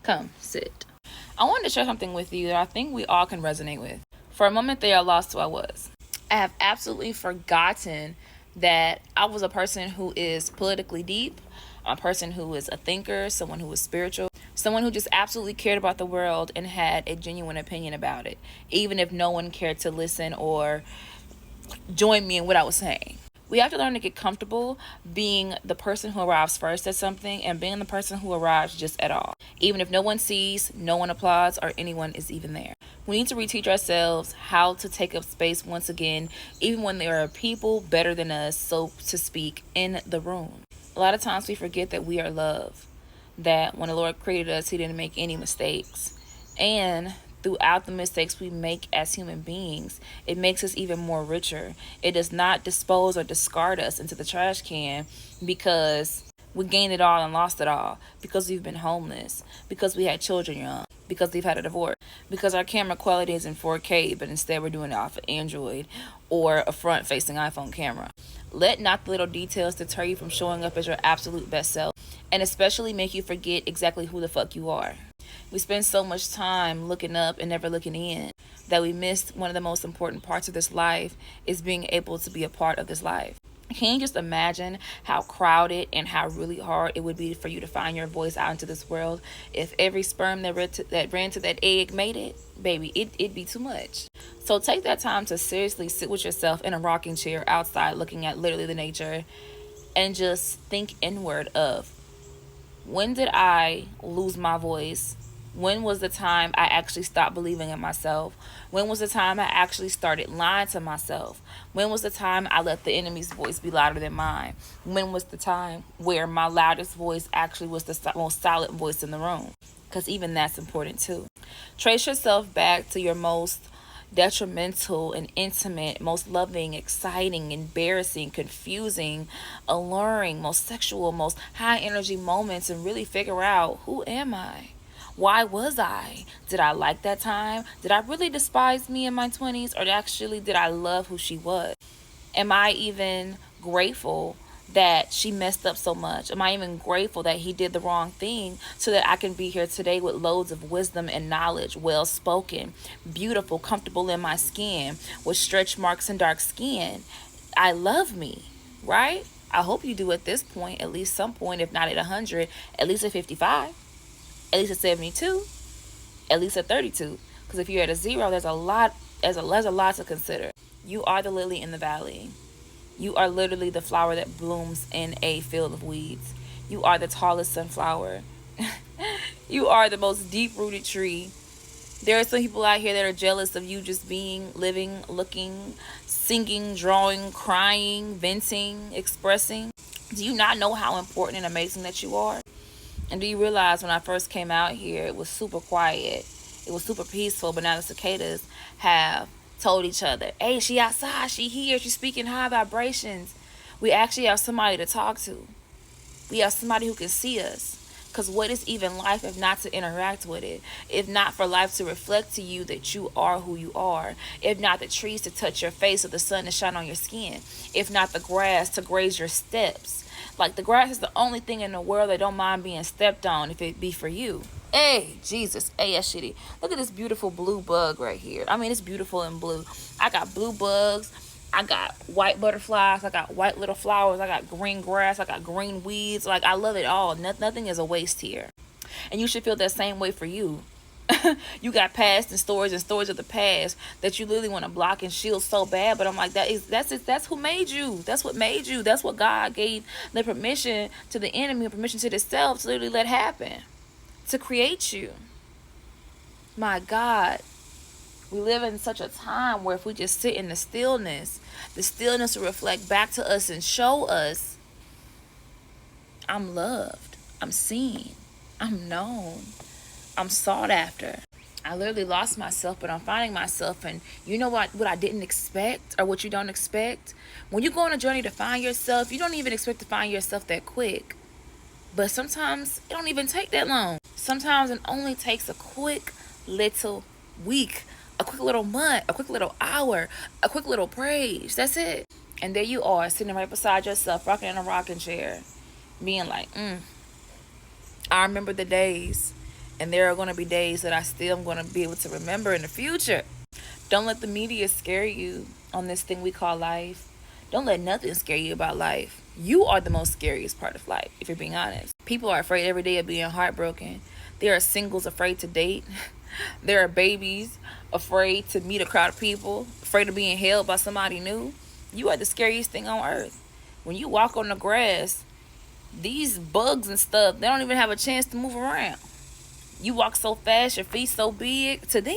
Come, sit. I wanted to share something with you that I think we all can resonate with. For a moment there, I lost who I was. I have absolutely forgotten that I was a person who is politically deep, a person who is a thinker, someone who is spiritual, someone who just absolutely cared about the world and had a genuine opinion about it, even if no one cared to listen or join me in what I was saying. We have to learn to get comfortable being the person who arrives first at something and being the person who arrives just at all. Even if no one sees, no one applauds, or anyone is even there. We need to reteach ourselves how to take up space once again, even when there are people better than us, so to speak, in the room. A lot of times we forget that we are love, that when the Lord created us, He didn't make any mistakes. And throughout the mistakes we make as human beings, it makes us even more richer. It does not dispose or discard us into the trash can because we gained it all and lost it all, because we've been homeless, because we had children young, because we've had a divorce, because our camera quality is in 4K, but instead we're doing it off of Android or a front-facing iPhone camera. Let not the little details deter you from showing up as your absolute best self, and especially make you forget exactly who the fuck you are. We spend so much time looking up and never looking in that we missed one of the most important parts of this life is being able to be a part of this life. Can you just imagine how crowded and how really hard it would be for you to find your voice out into this world if every sperm that ran to that egg made it? Baby, it'd be too much. So take that time to seriously sit with yourself in a rocking chair outside looking at literally the nature and just think inward of, when did I lose my voice? When was the time I actually stopped believing in myself? When was the time I actually started lying to myself? When was the time I let the enemy's voice be louder than mine? When was the time where my loudest voice actually was the most silent voice in the room? Because even that's important too. Trace yourself back to your most detrimental and intimate, most loving, exciting, embarrassing, confusing, alluring, most sexual, most high energy moments and really figure out, who am I? Why was I? Did I like that time? Did I really despise me in my 20s? Or actually, did I love who she was? Am I even grateful that she messed up so much? Am I even grateful that he did the wrong thing so that I can be here today with loads of wisdom and knowledge, well spoken, beautiful, comfortable in my skin, with stretch marks and dark skin? I love me, right? I hope you do at this point, at least some point, if not at 100, at least at 55. At least at 72, at least at 32. Because if you're at a 0, there's a lot to consider. You are the lily in the valley. You are literally the flower that blooms in a field of weeds. You are the tallest sunflower. You are the most deep-rooted tree. There are some people out here that are jealous of you just being, living, looking, singing, drawing, crying, venting, expressing. Do you not know how important and amazing that you are? And do you realize when I first came out here, it was super quiet. It was super peaceful, but now the cicadas have told each other, hey, she outside, she here, she's speaking high vibrations. We actually have somebody to talk to. We have somebody who can see us. Because what is even life if not to interact with it? If not for life to reflect to you that you are who you are? If not the trees to touch your face or the sun to shine on your skin? If not the grass to graze your steps? Like, the grass is the only thing in the world that don't mind being stepped on if it be for you. Hey, Jesus. Hey, that's shitty. Look at this beautiful blue bug right here. I mean, it's beautiful in blue. I got blue bugs. I got white butterflies. I got white little flowers. I got green grass. I got green weeds. Like, I love it all. Nothing is a waste here. And you should feel that same way for you. You got past and stories of the past that you literally want to block and shield so bad, but I'm like, that's who made you. That's what made you. That's what God gave the permission to the enemy, permission to the self to literally let happen, to create you. My God, we live in such a time where if we just sit in the stillness will reflect back to us and show us, I'm loved, I'm seen, I'm known, I'm sought after. I literally lost myself, but I'm finding myself. And you know what I didn't expect, or what you don't expect? When you go on a journey to find yourself, you don't even expect to find yourself that quick. But sometimes it don't even take that long. Sometimes it only takes a quick little week, a quick little month, a quick little hour, a quick little praise. That's it. And there you are, sitting right beside yourself, rocking in a rocking chair, being like, I remember the days. And there are going to be days that I still am going to be able to remember in the future. Don't let the media scare you on this thing we call life. Don't let nothing scare you about life. You are the most scariest part of life, if you're being honest. People are afraid every day of being heartbroken. There are singles afraid to date. There are babies afraid to meet a crowd of people, afraid of being held by somebody new. You are the scariest thing on earth. When you walk on the grass, these bugs and stuff, they don't even have a chance to move around. You walk so fast, your feet so big to them,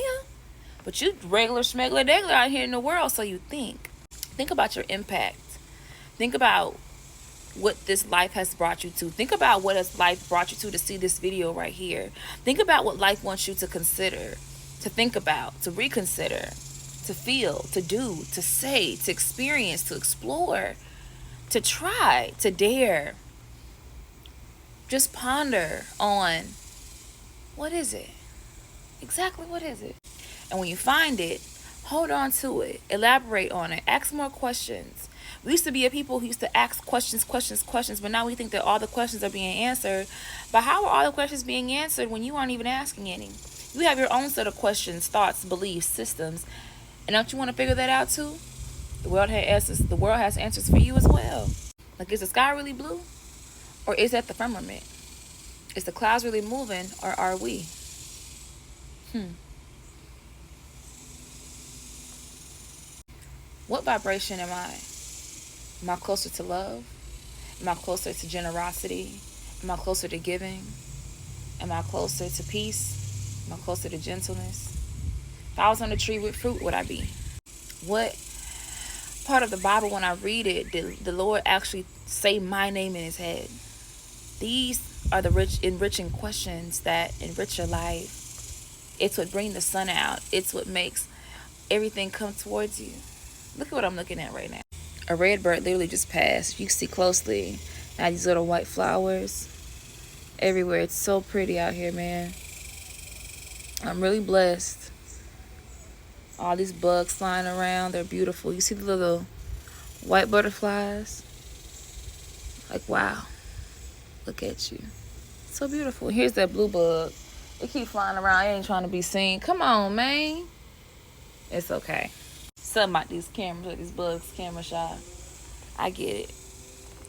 but you regular schmegular degler out here in the world, so you think. Think about your impact. Think about what this life has brought you to. Think about what has life brought you to see this video right here. Think about what life wants you to consider, to think about, to reconsider, to feel, to do, to say, to experience, to explore, to try, to dare. Just ponder on, what is it? Exactly what is it? And when you find it, hold on to it. Elaborate on it. Ask more questions. We used to be a people who used to ask questions, but now we think that all the questions are being answered. But how are all the questions being answered when you aren't even asking any? You have your own set of questions, thoughts, beliefs, systems. And don't you want to figure that out too? The world has answers. The world has answers for you as well. Like, is the sky really blue? Or is that the firmament? Is the clouds really moving, or are we? What vibration am I? Am I closer to love? Am I closer to generosity? Am I closer to giving? Am I closer to peace? Am I closer to gentleness? If I was on a tree with fruit, would I be? What part of the Bible, when I read it, did the Lord actually say my name in his head? These are the enriching questions that enrich your life. It's what brings the sun out. It's what makes everything come towards you. Look at what I'm looking at right now. A red bird literally just passed. If you see closely, now these little white flowers everywhere. It's so pretty out here, man. I'm really blessed. All these bugs flying around. They're beautiful. You see the little white butterflies? Like, wow. Look at you. So beautiful. Here's that blue bug. It keep flying around. It ain't trying to be seen. Come on, man. It's okay. Something about these cameras or these bugs camera shy. I get it.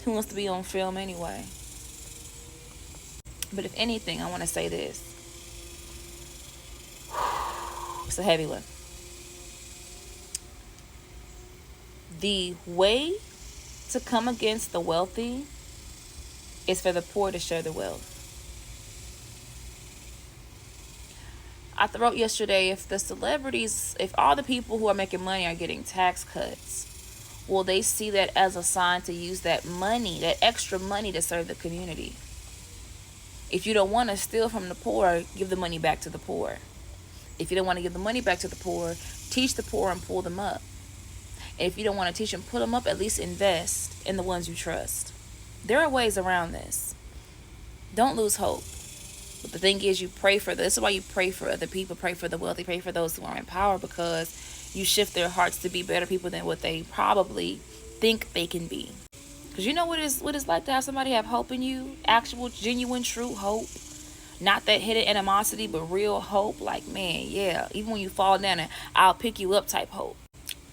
Who wants to be on film anyway? But if anything, I want to say this. It's a heavy one. The way to come against the wealthy is for the poor to share the wealth. I wrote yesterday, if the celebrities, if all the people who are making money are getting tax cuts, will they see that as a sign to use that money, that extra money, to serve the community? If you don't want to steal from the poor, give the money back to the poor. If you don't want to give the money back to the poor, teach the poor and pull them up. And if you don't want to teach and pull them up, at least invest in the ones you trust. There are ways around this. Don't lose hope. But the thing is, you pray for this. This is why you pray for other people, pray for the wealthy, pray for those who are in power, because you shift their hearts to be better people than what they probably think they can be. Because you know what it's like to have somebody have hope in you, actual, genuine, true hope. Not that hidden animosity, but real hope. Like, man, yeah, even when you fall down, and I'll pick you up type hope.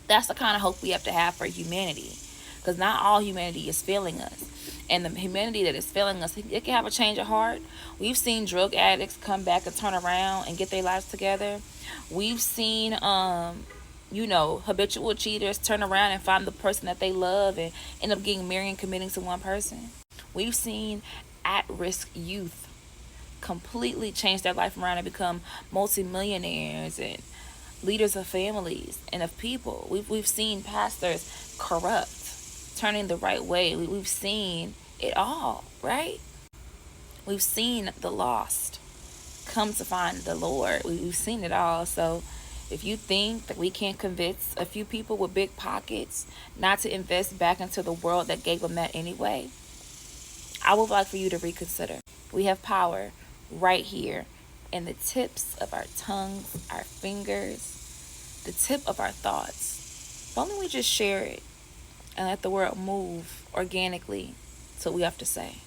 That's the kind of hope we have to have for humanity. Because not all humanity is failing us. And the humanity that is failing us, it can have a change of heart. We've seen drug addicts come back and turn around and get their lives together. We've seen, habitual cheaters turn around and find the person that they love and end up getting married and committing to one person. We've seen at-risk youth completely change their life around and become multimillionaires and leaders of families and of people. We've seen pastors corrupt, turning the right way. We've seen it all, right? We've seen the lost come to find the Lord. We've seen it all. So if you think that we can't convince a few people with big pockets not to invest back into the world that gave them that anyway, I would like for you to reconsider. We have power right here in the tips of our tongues, our fingers, the tip of our thoughts. Why don't we just share it and let the world move organically to what we have to say?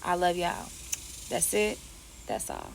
I love y'all. That's it. That's all.